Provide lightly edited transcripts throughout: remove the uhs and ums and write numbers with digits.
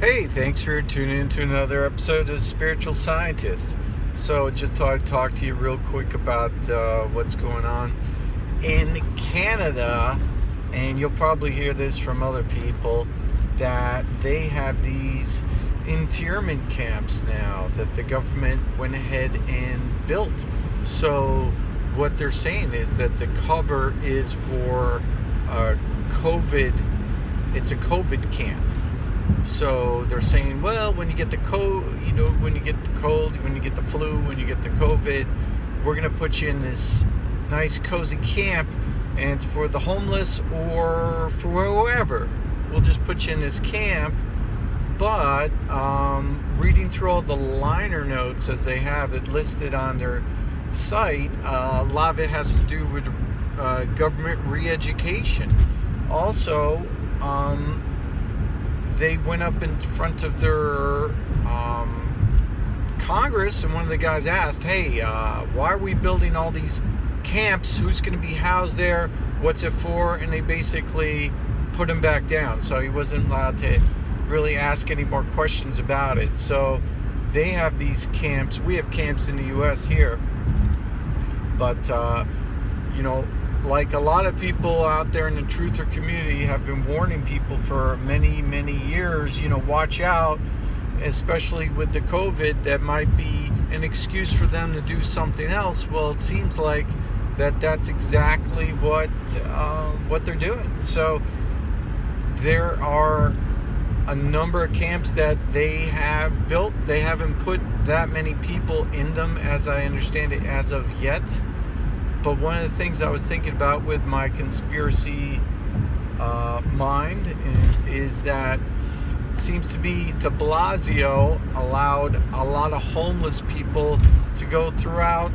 Hey, thanks for tuning in to another episode of Spiritual Scientist. So, just thought I'd talk to you real quick about what's going on in Canada, and you'll probably hear this from other people, that they have these internment camps now that the government went ahead and built. So, what they're saying is that the cover is for COVID, it's a COVID camp. So they're saying, well, when you get the cold, when you get the cold, when you get the flu, when you get the COVID, we're going to put you in this nice cozy camp, and it's for the homeless or for whoever. We'll just put you in this camp. But reading through all the liner notes as they have it listed on their site, a lot of it has to do with government re-education. Also, they went up in front of their Congress, and one of the guys asked, hey, why are we building all these camps? Who's going to be housed there? What's it for? And they basically put him back down. So he wasn't allowed to really ask any more questions about it. So they have these camps. We have camps in the U.S. here. But, like a lot of people out there in the truther community have been warning people for many, many years, watch out, especially with the COVID, that might be an excuse for them to do something else. Well, it seems like that's exactly what they're doing. So there are a number of camps that they have built. They haven't put that many people in them, as I understand it, as of yet. But one of the things I was thinking about with my conspiracy mind is that it seems to be de Blasio allowed a lot of homeless people to go throughout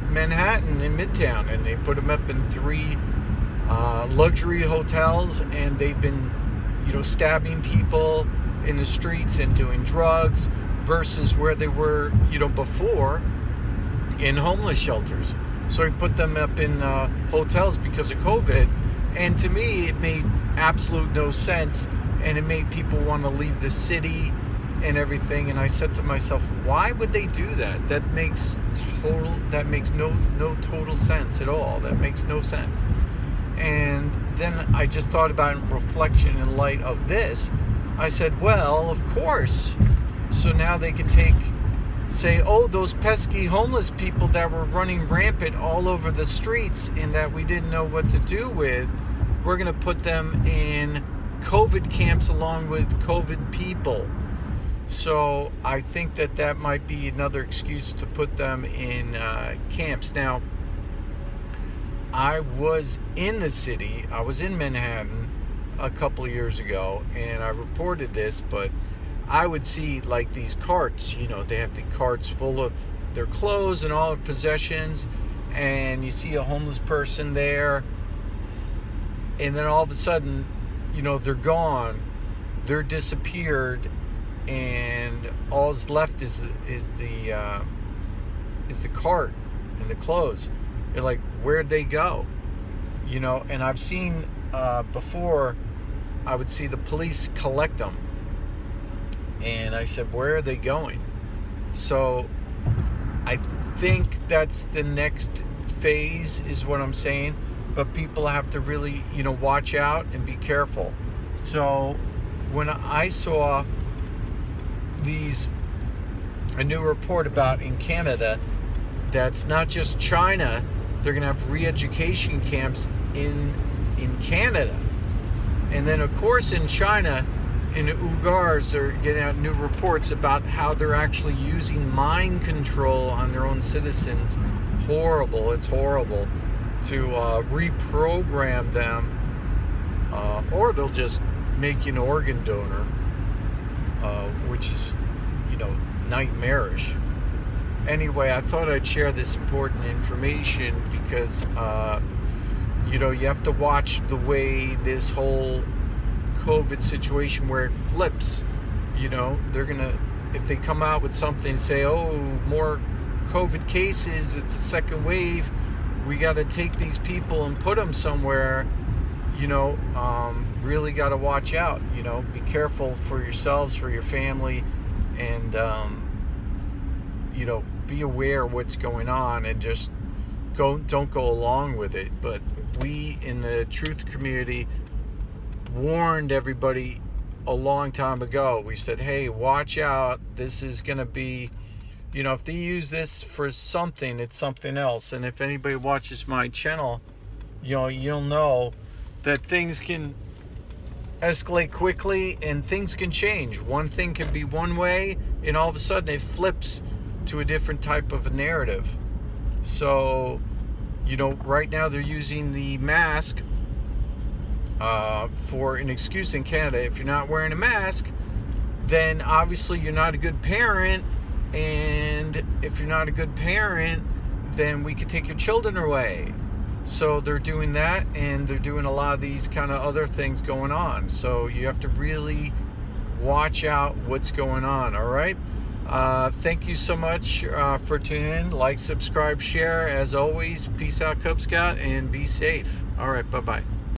Manhattan in Midtown, and they put them up in 3 luxury hotels, and they've been, stabbing people in the streets and doing drugs, versus where they were, before, in homeless shelters. So he put them up in hotels because of COVID. And to me, it made absolute no sense. And it made people want to leave the city and everything. And I said to myself, why would they do that? That makes no total sense at all. That makes no sense. And then I just thought about it in reflection in light of this. I said, well, of course. So now they can say, oh, those pesky homeless people that were running rampant all over the streets and that we didn't know what to do with, we're going to put them in COVID camps along with COVID people. So I think that might be another excuse to put them in camps. Now, I was in the city, I was in Manhattan a couple of years ago, and I reported this, but I would see like these carts, they have the carts full of their clothes and all their possessions, and you see a homeless person there, and then all of a sudden, they're gone, they're disappeared, and all's left is the cart and the clothes. You're like, where'd they go? And I've seen before, I would see the police collect them. And I said, where are they going? So I think that's the next phase, is what I'm saying. But people have to really, watch out and be careful. So when I saw a new report about in Canada, that's not just China, they're going to have re-education camps in Canada. And then, of course, in China, in the Uyghurs, are getting out new reports about how they're actually using mind control on their own citizens. Horrible. It's horrible to reprogram them, or they'll just make you an organ donor, which is, nightmarish. Anyway, I thought I'd share this important information because, you have to watch the way this whole COVID situation, where it flips. They're gonna, if they come out with something and say, oh, more COVID cases, it's a second wave, we got to take these people and put them somewhere, really got to watch out. You know, be careful for yourselves, for your family, and you know, be aware of what's going on, and just don't go along with it. But we in the truth community warned everybody a long time ago. We said, hey, watch out, this is going to be, you know, if they use this for something, it's something else. And if anybody watches my channel, you know, you'll know that things can escalate quickly and things can change. One thing can be one way, and all of a sudden it flips to a different type of a narrative. So, you know, right now they're using the mask for an excuse in Canada. If you're not wearing a mask, then obviously you're not a good parent, and if you're not a good parent, then we could take your children away. So they're doing that, and they're doing a lot of these kind of other things going on. So you have to really watch out what's going on. All right. Thank you so much for tuning in. Like, subscribe, share. As always, peace out, Cub Scout, and be safe. All right. Bye-bye.